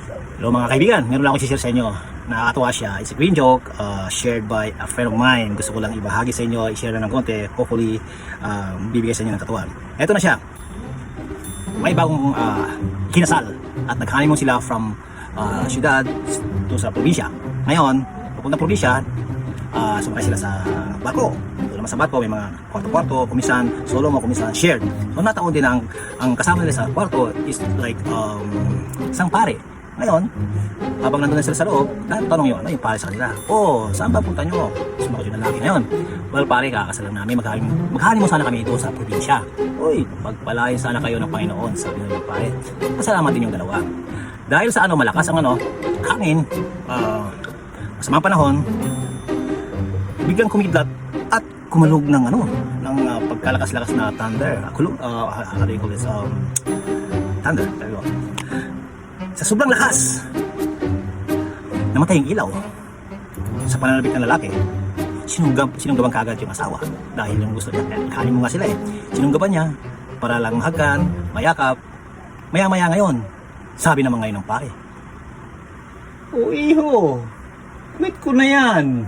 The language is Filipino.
Hello mga kaibigan, meron lang akong i-share sa inyo. Nakakatuwa siya. It's a green joke shared by a friend of mine. Gusto ko lang ibahagi sa inyo, i-share na ng konti. Hopefully, bibigay sa inyo ng katuwaan. Eto na siya. May bagong kinasal at nag-honeymoon sila from syudad to sa probinsya. Ngayon, papunta probinsya, sumakay sila sa barko. Doon naman sa barko, may mga kwarto-kwarto, kumisan solo mo, kumisan shared. So nataon din ang kasama nila sa kwarto is like isang pare. Ngayon, habang nandun na sila sa loob, tanong yun, ano yung pare sa kanila? Oh, saan ba punta nyo? Sumakot yung lalaki ngayon. Well, pare, kakasalan namin, maghahani mo sana kami ito sa probinsya. Uy, pagpalain sana kayo ng Panginoon, sabi ng pare. Pasalamat din yung dalawa. Dahil sa malakas ang hangin, masamang panahon, biglang kumidlat at kumalog ng pagkalakas-lakas na thunder. How do you call this? Thunder. There you go. Sa sobrang lakas, namatay yung ilaw. Sa pananabik ng lalaki, sinunggaban kaagad yung asawa. Dahil yung gusto niya, kanin mo nga sila sinunggaban niya para lang mahagkan, mayakap. Maya-maya ngayon, sabi naman ngayon ng pare, "O iho, wait ko na yan."